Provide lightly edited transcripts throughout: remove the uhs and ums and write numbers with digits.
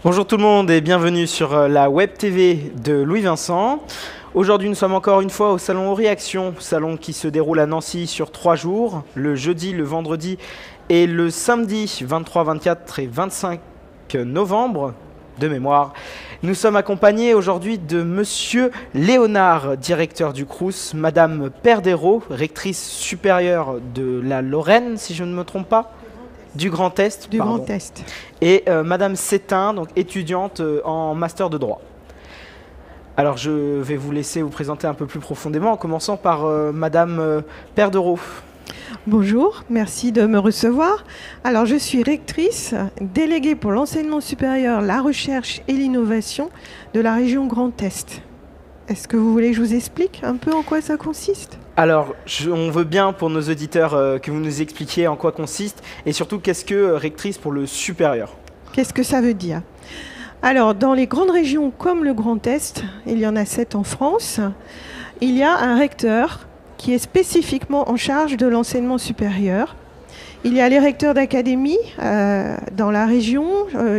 Bonjour tout le monde et bienvenue sur la Web TV de Louis Vincent. Aujourd'hui, nous sommes encore une fois au salon Réaction, salon qui se déroule à Nancy sur 3 jours, le jeudi, le vendredi et le samedi 23, 24 et 25 novembre de mémoire. Nous sommes accompagnés aujourd'hui de Monsieur Léonard, directeur du Crous, Madame Perdero, rectrice supérieure de la Lorraine, si je ne me trompe pas. Du Grand Est. Du Grand Est. Et Madame Sétain, donc étudiante en master de droit. Alors je vais vous laisser vous présenter un peu plus profondément, en commençant par Madame Perdero. Bonjour, merci de me recevoir. Alors je suis rectrice, déléguée pour l'enseignement supérieur, la recherche et l'innovation de la région Grand Est. Est-ce que vous voulez que je vous explique un peu en quoi ça consiste ? Alors, on veut bien pour nos auditeurs que vous nous expliquiez en quoi consiste et surtout qu'est-ce que rectrice pour le supérieur. Qu'est-ce que ça veut dire ? Alors, dans les grandes régions comme le Grand Est, il y en a 7 en France, il y a un recteur qui est spécifiquement en charge de l'enseignement supérieur. Il y a les recteurs d'académie dans la région,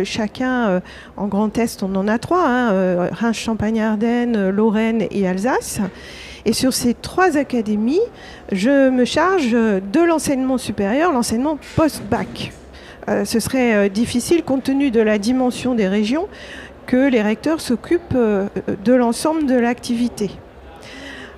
chacun en Grand Est, on en a 3, Reims, Champagne-Ardenne, Lorraine et Alsace. Et sur ces 3 académies, je me charge de l'enseignement supérieur, l'enseignement post-bac. Ce serait difficile compte tenu de la dimension des régions que les recteurs s'occupent de l'ensemble de l'activité.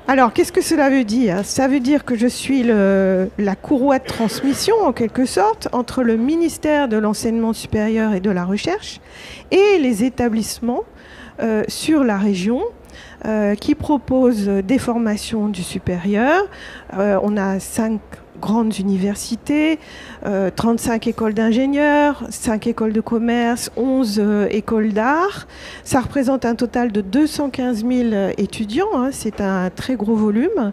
Alors, qu'est-ce que cela veut dire ? Ça veut dire que je suis la courroie de transmission, en quelque sorte, entre le ministère de l'enseignement supérieur et de la recherche et les établissements sur la région qui proposent des formations du supérieur. On a 5 grandes universités, 35 écoles d'ingénieurs, 5 écoles de commerce, 11 écoles d'art. Ça représente un total de 215 000 étudiants, c'est un très gros volume.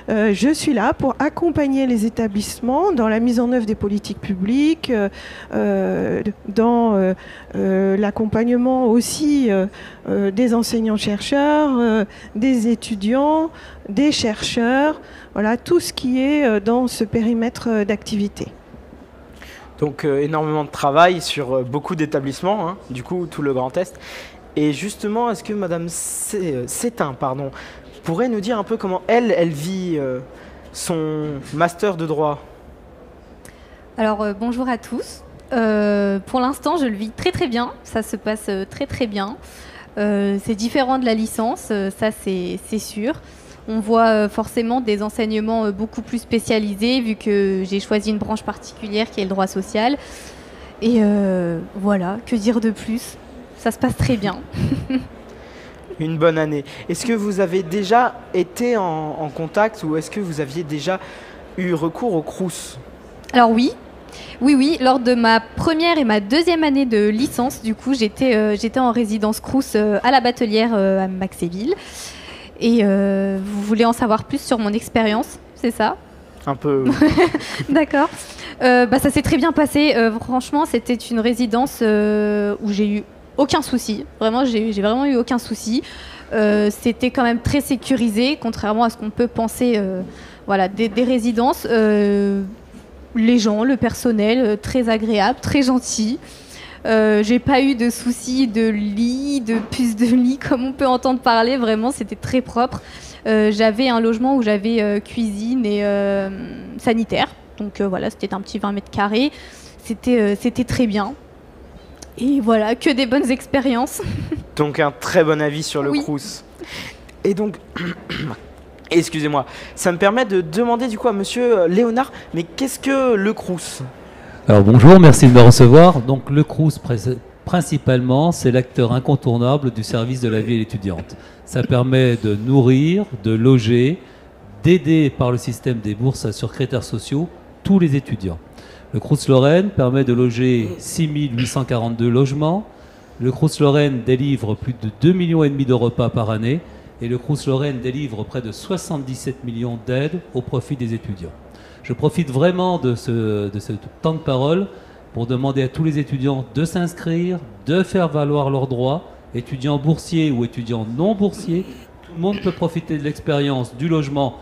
Je suis là pour accompagner les établissements dans la mise en œuvre des politiques publiques, dans l'accompagnement aussi des enseignants-chercheurs, des étudiants, des chercheurs, voilà, tout ce qui est dans ce périmètre d'activité. Donc énormément de travail sur beaucoup d'établissements, du coup tout le Grand Est. Et justement, est-ce que Madame Sétain, pourrait nous dire un peu comment elle vit son master de droit ? Alors bonjour à tous. Pour l'instant, je le vis très très bien. Ça se passe très très bien. C'est différent de la licence, ça c'est sûr. On voit forcément des enseignements beaucoup plus spécialisés vu que j'ai choisi une branche particulière qui est le droit social. Et voilà, que dire de plus ? Ça se passe très bien. Une bonne année. Est-ce que vous avez déjà été en contact ou est-ce que vous aviez déjà eu recours au Crous ? Alors oui, lors de ma première et ma deuxième année de licence, du coup, j'étais en résidence Crous à la Batelière à Maxéville. Et vous voulez en savoir plus sur mon expérience, c'est ça ? Un peu. D'accord. Ça s'est très bien passé. Franchement, c'était une résidence où j'ai eu aucun souci. Vraiment, j'ai vraiment eu aucun souci. C'était quand même très sécurisé, contrairement à ce qu'on peut penser des résidences. Les gens, le personnel, très agréable, très gentil. J'ai pas eu de soucis de lit, de puces de lit, comme on peut entendre parler. Vraiment, c'était très propre. J'avais un logement où j'avais cuisine et sanitaire. Donc voilà, c'était un petit 20 mètres carrés. C'était très bien. Et voilà, que des bonnes expériences. Donc un très bon avis sur le Oui. Crous. Et donc, excusez-moi, ça me permet de demander du coup à Monsieur Léonard, mais qu'est-ce que le Crous ? Alors bonjour, merci de me recevoir. Donc le Crous, principalement, c'est l'acteur incontournable du service de la vie étudiante. Ça permet de nourrir, de loger, d'aider par le système des bourses sur critères sociaux tous les étudiants. Le Crous Lorraine permet de loger 6 842 logements. Le Crous Lorraine délivre plus de 2,5 millions de repas par année. Et le Crous Lorraine délivre près de 77 millions d'aides au profit des étudiants. Je profite vraiment de ce temps de parole pour demander à tous les étudiants de s'inscrire, de faire valoir leurs droits, étudiants boursiers ou étudiants non boursiers. Tout le monde peut profiter de l'expérience du logement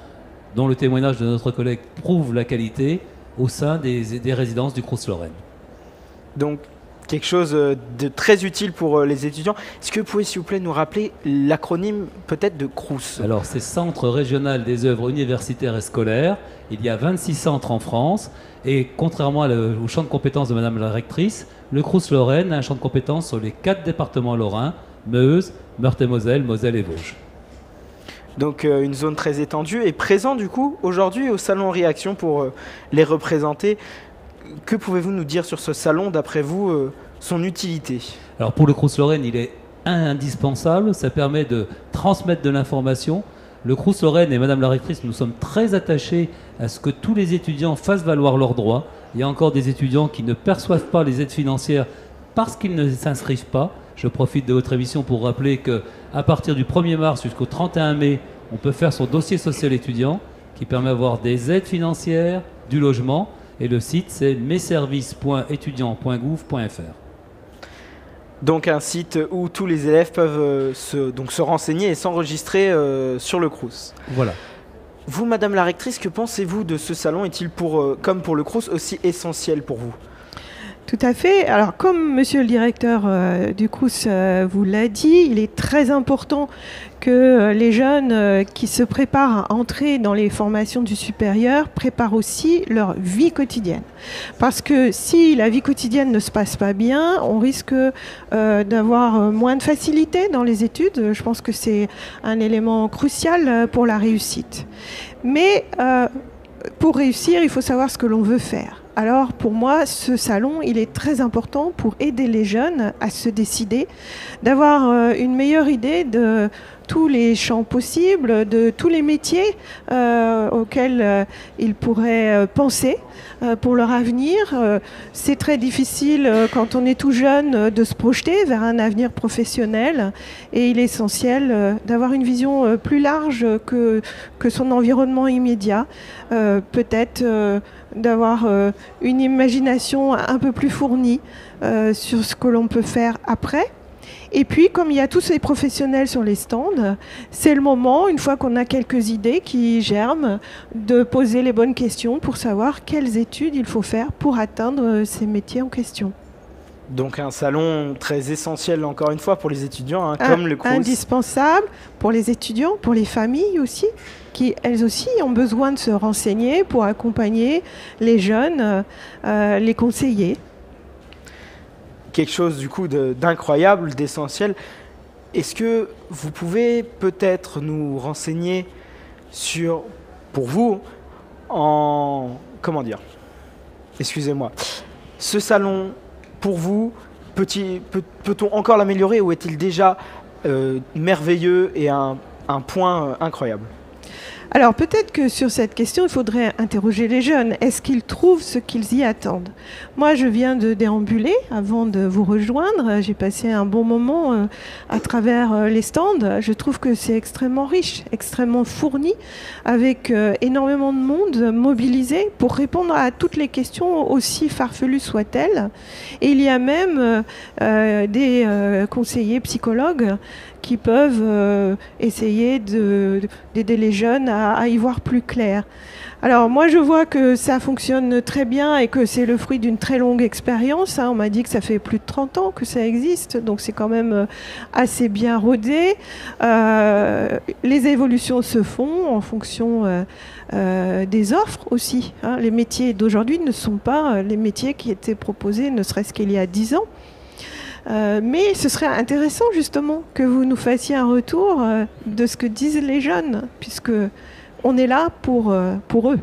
dont le témoignage de notre collègue prouve la qualité au sein des résidences du Crous Lorraine. Donc, quelque chose de très utile pour les étudiants. Est-ce que vous pouvez, s'il vous plaît, nous rappeler l'acronyme peut-être de CROUS? Alors, c'est Centre régional des œuvres universitaires et scolaires. Il y a 26 centres en France. Et contrairement au champ de compétences de Madame la rectrice, le CROUS Lorraine a un champ de compétences sur les 4 départements lorrains, Meuse, Meurthe-et-Moselle, Moselle et Vosges. Donc une zone très étendue et présent du coup aujourd'hui au salon Réaction pour les représenter. Que pouvez-vous nous dire sur ce salon, d'après vous, son utilité? Alors pour le CROUS Lorraine, il est indispensable, ça permet de transmettre de l'information. Le CROUS Lorraine et Madame la rectrice, nous sommes très attachés à ce que tous les étudiants fassent valoir leurs droits. Il y a encore des étudiants qui ne perçoivent pas les aides financières parce qu'ils ne s'inscrivent pas. Je profite de votre émission pour rappeler qu'à partir du 1er mars jusqu'au 31 mai, on peut faire son dossier social étudiant qui permet d'avoir des aides financières, du logement. Et le site, c'est messervices.étudiants.gouv.fr. Donc un site où tous les élèves peuvent se renseigner et s'enregistrer sur le CROUS. Voilà. Vous, Madame la rectrice, que pensez-vous de ce salon? Est-il, comme pour le CROUS, aussi essentiel pour vous? Tout à fait. Alors, comme monsieur le directeur du CROUS vous l'a dit, il est très important que les jeunes qui se préparent à entrer dans les formations du supérieur préparent aussi leur vie quotidienne. Parce que si la vie quotidienne ne se passe pas bien, on risque d'avoir moins de facilité dans les études. Je pense que c'est un élément crucial pour la réussite. Mais pour réussir, il faut savoir ce que l'on veut faire. Alors pour moi, ce salon, il est très important pour aider les jeunes à se décider, d'avoir une meilleure idée de tous les champs possibles, de tous les métiers auxquels ils pourraient penser pour leur avenir. C'est très difficile quand on est tout jeune de se projeter vers un avenir professionnel et il est essentiel d'avoir une vision plus large que son environnement immédiat. Peut-être d'avoir une imagination un peu plus fournie sur ce que l'on peut faire après. Et puis, comme il y a tous ces professionnels sur les stands, c'est le moment, une fois qu'on a quelques idées qui germent, de poser les bonnes questions pour savoir quelles études il faut faire pour atteindre ces métiers en question. Donc un salon très essentiel, encore une fois, pour les étudiants, comme le CROUS. Indispensable pour les étudiants, pour les familles aussi, qui elles aussi ont besoin de se renseigner pour accompagner les jeunes, les conseiller. Quelque chose du coup d'incroyable, d'essentiel. Est-ce que vous pouvez peut-être nous renseigner sur, pour vous, comment dire, excusez-moi, ce salon, pour vous, peut-on encore l'améliorer ou est-il déjà merveilleux et un point incroyable? Alors peut-être que sur cette question, il faudrait interroger les jeunes. Est-ce qu'ils trouvent ce qu'ils y attendent? Moi, je viens de déambuler avant de vous rejoindre. J'ai passé un bon moment à travers les stands. Je trouve que c'est extrêmement riche, extrêmement fourni, avec énormément de monde mobilisé pour répondre à toutes les questions, aussi farfelues soient-elles. Et il y a même des conseillers psychologues qui peuvent essayer d'aider les jeunes à y voir plus clair. Alors moi je vois que ça fonctionne très bien et que c'est le fruit d'une très longue expérience. On m'a dit que ça fait plus de 30 ans que ça existe, donc c'est quand même assez bien rodé. Les évolutions se font en fonction des offres aussi. Les métiers d'aujourd'hui ne sont pas les métiers qui étaient proposés ne serait-ce qu'il y a 10 ans. Mais ce serait intéressant justement que vous nous fassiez un retour de ce que disent les jeunes, puisque on est là pour eux.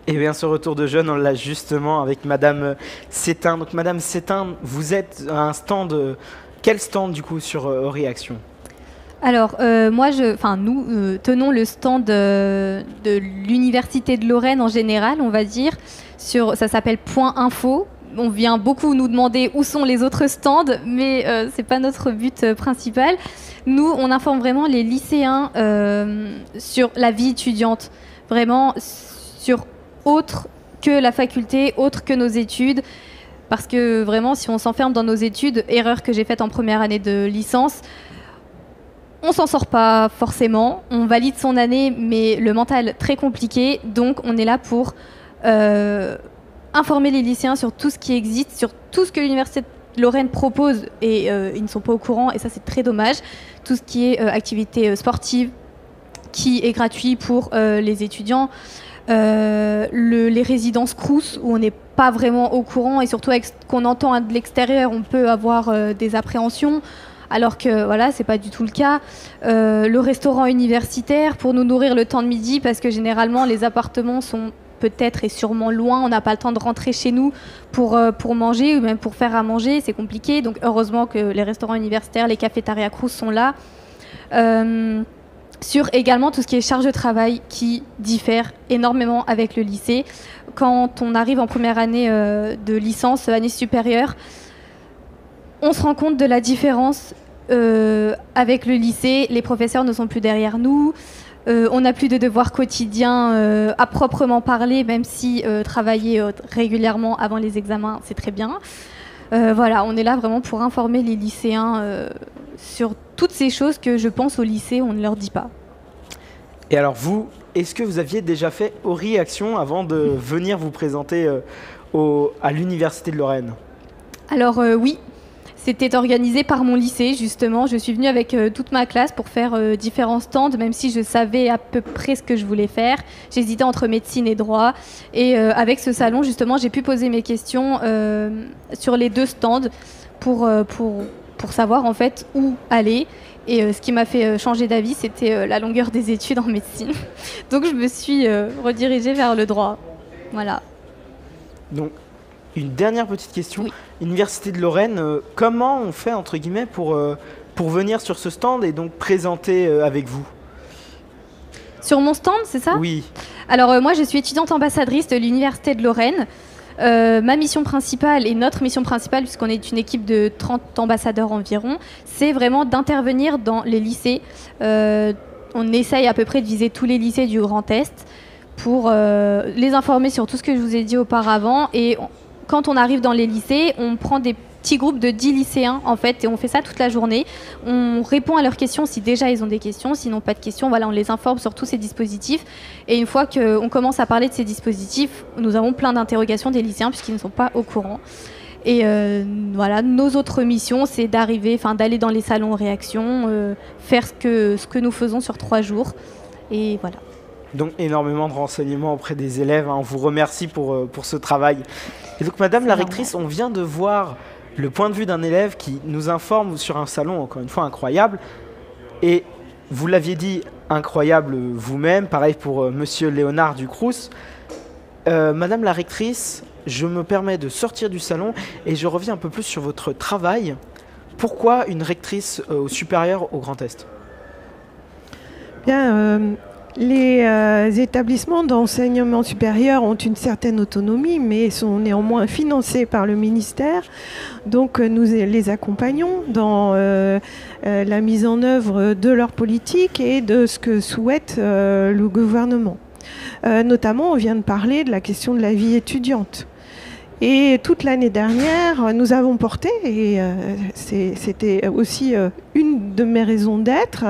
Eh bien, ce retour de jeunes, on l'a justement avec Madame Sétain. Donc, Madame Sétain, vous êtes à un stand. Quel stand du coup sur Réaction? Alors, nous tenons le stand de l'Université de Lorraine en général, on va dire. Ça s'appelle Point Info. On vient beaucoup nous demander où sont les autres stands, mais ce n'est pas notre but principal. Nous, on informe vraiment les lycéens sur la vie étudiante, vraiment sur autre que la faculté, autre que nos études. Parce que vraiment, si on s'enferme dans nos études, erreur que j'ai faite en première année de licence, on s'en sort pas forcément. On valide son année, mais le mental très compliqué. Donc, on est là pour informer les lycéens sur tout ce qui existe, sur tout ce que l'Université de Lorraine propose et ils ne sont pas au courant, et ça c'est très dommage. Tout ce qui est activité sportive qui est gratuit pour les étudiants, les résidences Crous où on n'est pas vraiment au courant, et surtout avec ce qu'on entend de l'extérieur, on peut avoir des appréhensions. Alors que voilà, c'est pas du tout le cas. Le restaurant universitaire pour nous nourrir le temps de midi, parce que généralement les appartements sont peut-être et sûrement loin, on n'a pas le temps de rentrer chez nous pour manger ou même pour faire à manger, c'est compliqué. Donc heureusement que les restaurants universitaires, les cafétérias Crous sont là. Sur également tout ce qui est charge de travail qui diffère énormément avec le lycée. Quand on arrive en première année de licence, année supérieure, on se rend compte de la différence avec le lycée. Les professeurs ne sont plus derrière nous. On n'a plus de devoirs quotidiens à proprement parler, même si travailler régulièrement avant les examens, c'est très bien. Voilà, on est là vraiment pour informer les lycéens sur toutes ces choses que je pense au lycée, on ne leur dit pas. Et alors vous, est-ce que vous aviez déjà fait Ori Action avant de venir vous présenter à l'Université de Lorraine? Alors oui. C'était organisé par mon lycée, justement. Je suis venue avec toute ma classe pour faire différents stands, même si je savais à peu près ce que je voulais faire. J'hésitais entre médecine et droit. Et avec ce salon, justement, j'ai pu poser mes questions sur les 2 stands pour savoir en fait où aller. Et ce qui m'a fait changer d'avis, c'était la longueur des études en médecine. Donc je me suis redirigée vers le droit. Voilà. Donc, une dernière petite question. Oui. Université de Lorraine, comment on fait, entre guillemets, pour venir sur ce stand et donc présenter avec vous? Sur mon stand, c'est ça? Oui. Alors moi, je suis étudiante ambassadrice de l'Université de Lorraine. Ma mission principale et notre mission principale, puisqu'on est une équipe de 30 ambassadeurs environ, c'est vraiment d'intervenir dans les lycées. On essaye à peu près de viser tous les lycées du Grand Est pour les informer sur tout ce que je vous ai dit auparavant. Et quand on arrive dans les lycées, on prend des petits groupes de 10 lycéens en fait, et on fait ça toute la journée. On répond à leurs questions si déjà ils ont des questions, sinon pas de questions. Voilà, on les informe sur tous ces dispositifs. Et une fois qu'on commence à parler de ces dispositifs, nous avons plein d'interrogations des lycéens puisqu'ils ne sont pas au courant. Et voilà, nos autres missions, c'est d'aller dans les salons réaction, faire ce que nous faisons sur 3 jours. Et voilà. Donc énormément de renseignements auprès des élèves. On vous remercie pour ce travail. Et donc Madame la rectrice, on vient de voir le point de vue d'un élève qui nous informe sur un salon, encore une fois, incroyable. Et vous l'aviez dit, incroyable vous-même. Pareil pour Monsieur Léonard du Crous. Madame la rectrice, je me permets de sortir du salon et je reviens un peu plus sur votre travail. Pourquoi une rectrice au supérieur au Grand Est? Bien, les établissements d'enseignement supérieur ont une certaine autonomie, mais sont néanmoins financés par le ministère. Donc nous les accompagnons dans la mise en œuvre de leur politique et de ce que souhaite le gouvernement. Notamment, on vient de parler de la question de la vie étudiante. Et toute l'année dernière, nous avons porté, et c'était aussi une de mes raisons d'être,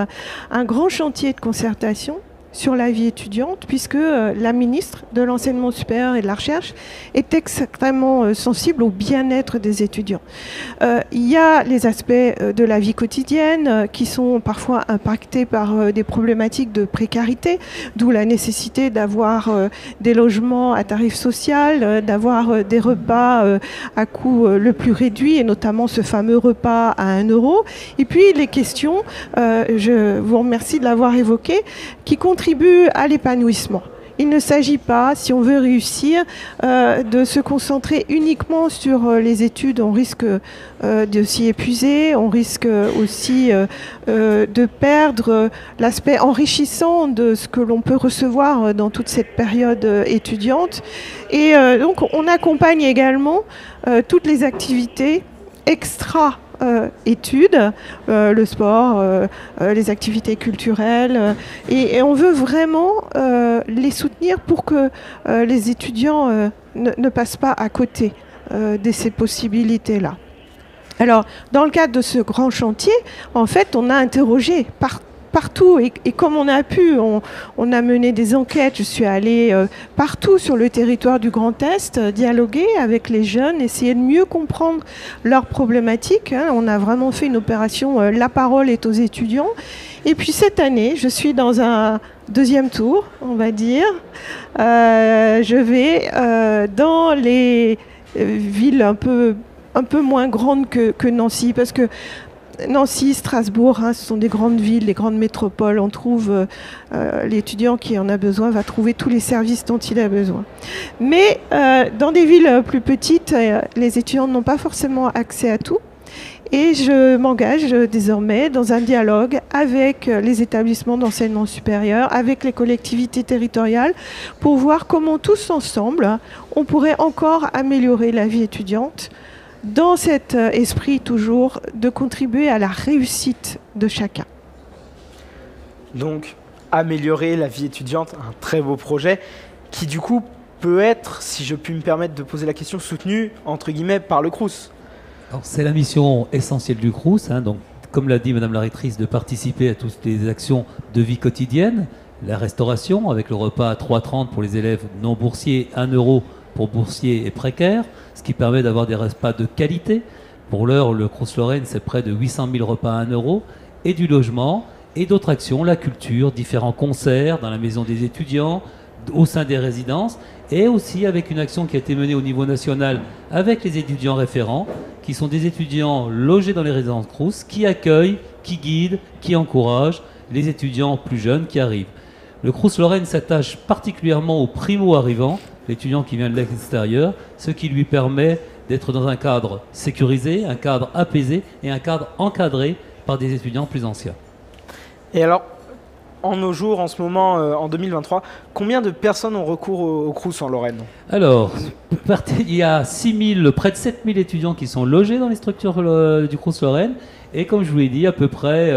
un grand chantier de concertation sur la vie étudiante, puisque la ministre de l'Enseignement supérieur et de la Recherche est extrêmement sensible au bien-être des étudiants. Il y a les aspects de la vie quotidienne qui sont parfois impactés par des problématiques de précarité, d'où la nécessité d'avoir des logements à tarif social, d'avoir des repas à coût le plus réduit, et notamment ce fameux repas à 1 €. Et puis les questions, je vous remercie de l'avoir évoqué, qui contribuent à l'épanouissement. Il ne s'agit pas, si on veut réussir, de se concentrer uniquement sur les études. On risque de s'y épuiser, on risque aussi de perdre l'aspect enrichissant de ce que l'on peut recevoir dans toute cette période étudiante. Et donc on accompagne également toutes les activités extra études, le sport, les activités culturelles, et on veut vraiment les soutenir pour que les étudiants ne passent pas à côté de ces possibilités-là. Alors, dans le cadre de ce grand chantier, en fait, on a interrogé partout. Et comme on a pu, on a mené des enquêtes. Je suis allée partout sur le territoire du Grand Est, dialoguer avec les jeunes, essayer de mieux comprendre leurs problématiques. On a vraiment fait une opération La parole est aux étudiants. Et puis cette année, je suis dans un deuxième tour, on va dire. Je vais dans les villes un peu moins grandes que Nancy, parce que Nancy, Strasbourg, ce sont des grandes villes, des grandes métropoles. On trouve l'étudiant qui en a besoin va trouver tous les services dont il a besoin. Mais dans des villes plus petites, les étudiants n'ont pas forcément accès à tout. Et je m'engage désormais dans un dialogue avec les établissements d'enseignement supérieur, avec les collectivités territoriales, pour voir comment tous ensemble, on pourrait encore améliorer la vie étudiante dans cet esprit toujours de contribuer à la réussite de chacun. Donc, améliorer la vie étudiante, un très beau projet qui du coup peut être, si je puis me permettre de poser la question, soutenu entre guillemets par le Crous. C'est la mission essentielle du Crous, donc, comme l'a dit Madame la rectrice, de participer à toutes les actions de vie quotidienne, la restauration avec le repas à 3,30 pour les élèves non boursiers, 1 € pour boursiers et précaires, ce qui permet d'avoir des repas de qualité. Pour l'heure, le Crous-Lorraine, c'est près de 800 000 repas à 1 €, et du logement, et d'autres actions, la culture, différents concerts dans la maison des étudiants, au sein des résidences, et aussi avec une action qui a été menée au niveau national avec les étudiants référents, qui sont des étudiants logés dans les résidences Crous, qui accueillent, qui guident, qui encouragent les étudiants plus jeunes qui arrivent. Le Crous-Lorraine s'attache particulièrement aux primo-arrivants, l'étudiant qui vient de l'extérieur, ce qui lui permet d'être dans un cadre sécurisé, un cadre apaisé et un cadre encadré par des étudiants plus anciens. Et alors, en nos jours, en ce moment, en 2023, combien de personnes ont recours au Crous en Lorraine? Alors, il y a près de 7 000 étudiants qui sont logés dans les structures du Crous-Lorraine. Et comme je vous l'ai dit, à peu près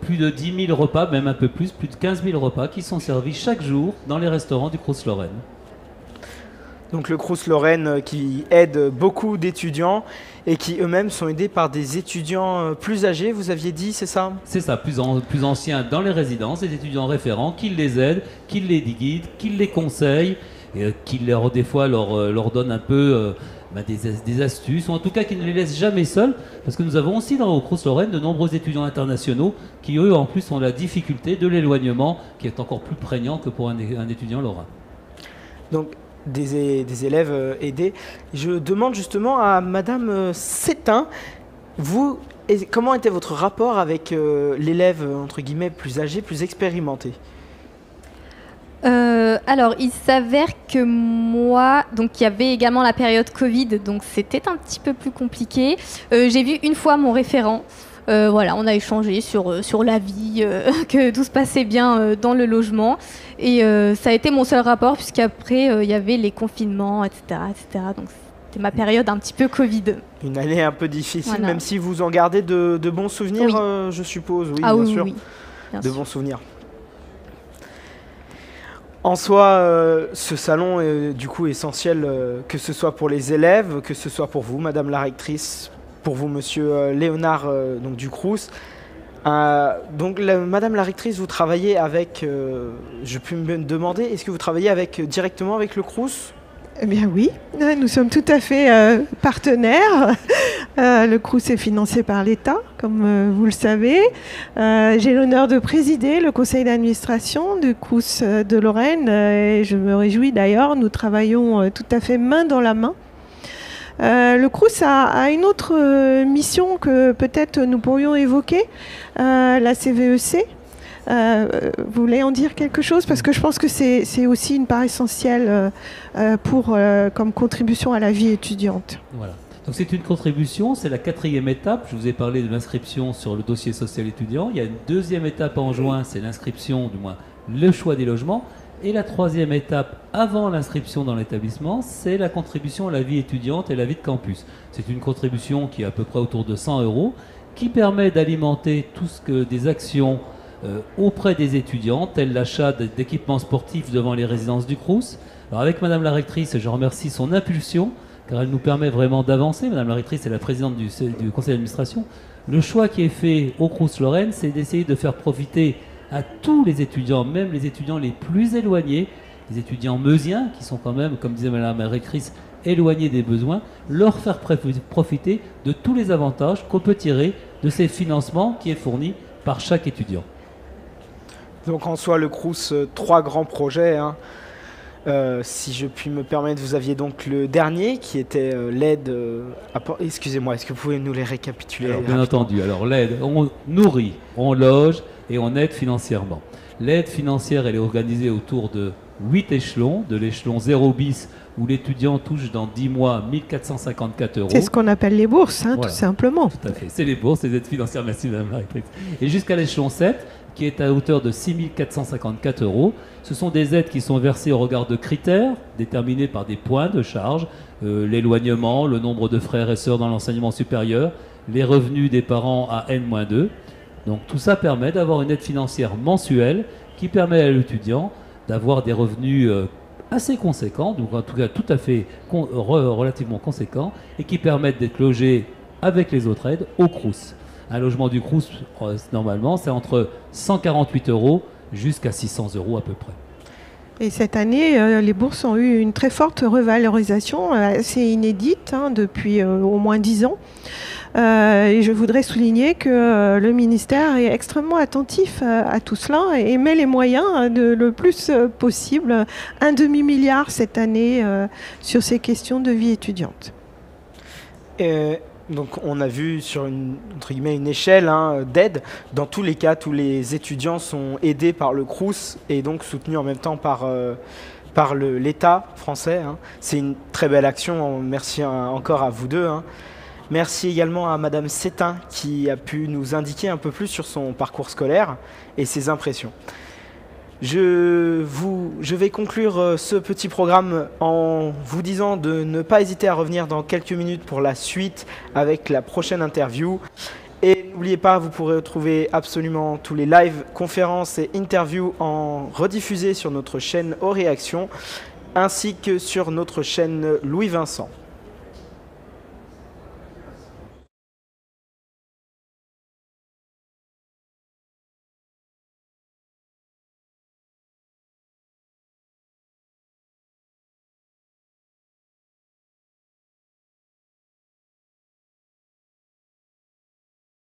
plus de 10 000 repas, même un peu plus de 15 000 repas qui sont servis chaque jour dans les restaurants du Crous-Lorraine. Donc le Crous-Lorraine qui aide beaucoup d'étudiants et qui eux-mêmes sont aidés par des étudiants plus âgés, vous aviez dit, c'est ça? C'est ça, plus anciens dans les résidences, des étudiants référents qui les aident, qui les guident, qui les conseillent, et qui des fois leur donnent un peu des astuces, ou en tout cas qui ne les laissent jamais seuls, parce que nous avons aussi dans le Crous-Lorraine de nombreux étudiants internationaux qui eux en plus ont la difficulté de l'éloignement qui est encore plus prégnant que pour un étudiant lorrain. Donc, des élèves aidés. Je demande justement à Madame Sétain, comment était votre rapport avec l'élève, entre guillemets, plus âgé, plus expérimenté? Alors, il s'avère que moi, donc il y avait également la période Covid, donc c'était un petit peu plus compliqué. J'ai vu une fois mon référent. Voilà, on a échangé sur la vie, que tout se passait bien dans le logement. Et ça a été mon seul rapport, puisqu'après, il y avait les confinements, etc., etc. Donc c'était ma période un petit peu Covid. Une année un peu difficile, voilà. Même si vous en gardez de bons souvenirs, oui. Je suppose. Oui, bien sûr. Oui, bien sûr. Bons souvenirs. En soi, ce salon est du coup essentiel, que ce soit pour les élèves, que ce soit pour vous, Madame la rectrice, pour vous, Monsieur Léonard, donc du Crous. Donc, Madame la rectrice, vous travaillez avec, je peux me demander, est-ce que vous travaillez directement avec le Crous? Eh bien oui, nous sommes tout à fait partenaires. Le Crous est financé par l'État, comme vous le savez. J'ai l'honneur de présider le conseil d'administration du Crous de Lorraine et je me réjouis d'ailleurs, nous travaillons tout à fait main dans la main. Le Crous a une autre mission que peut-être nous pourrions évoquer, la CVEC. Vous voulez en dire quelque chose? Parce que je pense que c'est aussi une part essentielle comme contribution à la vie étudiante. Voilà. Donc c'est une contribution, c'est la 4e étape. Je vous ai parlé de l'inscription sur le dossier social étudiant. Il y a une 2e étape en juin, c'est l'inscription, du moins le choix des logements. Et la 3e étape, avant l'inscription dans l'établissement, c'est la contribution à la vie étudiante et la vie de campus. C'est une contribution qui est à peu près autour de 100 €, qui permet d'alimenter des actions auprès des étudiants, tel l'achat d'équipements sportifs devant les résidences du Crous. Alors avec Madame la rectrice, je remercie son impulsion, car elle nous permet vraiment d'avancer. Madame la rectrice est la présidente du conseil d'administration. Le choix qui est fait au Crous Lorraine, c'est d'essayer de faire profiter à tous les étudiants, même les étudiants les plus éloignés, les étudiants meusiens, qui sont quand même, comme disait Mme Récris, éloignés des besoins, leur faire profiter de tous les avantages qu'on peut tirer de ces financements qui est fourni par chaque étudiant. Donc en soi, le Crous, 3 grands projets, hein. Si je puis me permettre, vous aviez donc le dernier qui était l'aide. Excusez-moi, est-ce que vous pouvez nous les récapituler? Alors, bien entendu. Alors l'aide, on nourrit, on loge et on aide financièrement. L'aide financière, elle est organisée autour de 8 échelons, de l'échelon 0 bis où l'étudiant touche dans 10 mois 1454 euros. C'est ce qu'on appelle les bourses, hein, Voilà. tout simplement. Tout à fait. C'est les bourses, les aides financières, merci Mme la rectrice. Et jusqu'à l'échelon 7, qui est à hauteur de 6454 euros. Ce sont des aides qui sont versées au regard de critères déterminés par des points de charge, l'éloignement, le nombre de frères et sœurs dans l'enseignement supérieur, les revenus des parents à N-2. Donc tout ça permet d'avoir une aide financière mensuelle qui permet à l'étudiant d'avoir des revenus assez conséquents, donc en tout cas tout à fait relativement conséquents, et qui permettent d'être logés avec les autres aides au Crous. Un logement du Crous, normalement, c'est entre 148 euros jusqu'à 600 euros à peu près. Et cette année, les bourses ont eu une très forte revalorisation, assez inédite, hein, depuis au moins 10 ans. Et je voudrais souligner que le ministère est extrêmement attentif à tout cela et met les moyens le plus possible, un demi-milliard cette année sur ces questions de vie étudiante. Donc on a vu sur entre guillemets, une échelle, hein, d'aide. Dans tous les cas, tous les étudiants sont aidés par le Crous et donc soutenus en même temps par l'État français, hein. C'est une très belle action. Merci encore à vous deux, hein. Merci également à Madame Sétain qui a pu nous indiquer un peu plus sur son parcours scolaire et ses impressions. Je vais conclure ce petit programme en vous disant de ne pas hésiter à revenir dans quelques minutes pour la suite avec la prochaine interview. Et n'oubliez pas, vous pourrez retrouver absolument tous les lives, conférences et interviews en rediffusés sur notre chaîne Aux Réactions ainsi que sur notre chaîne Louis Vincent.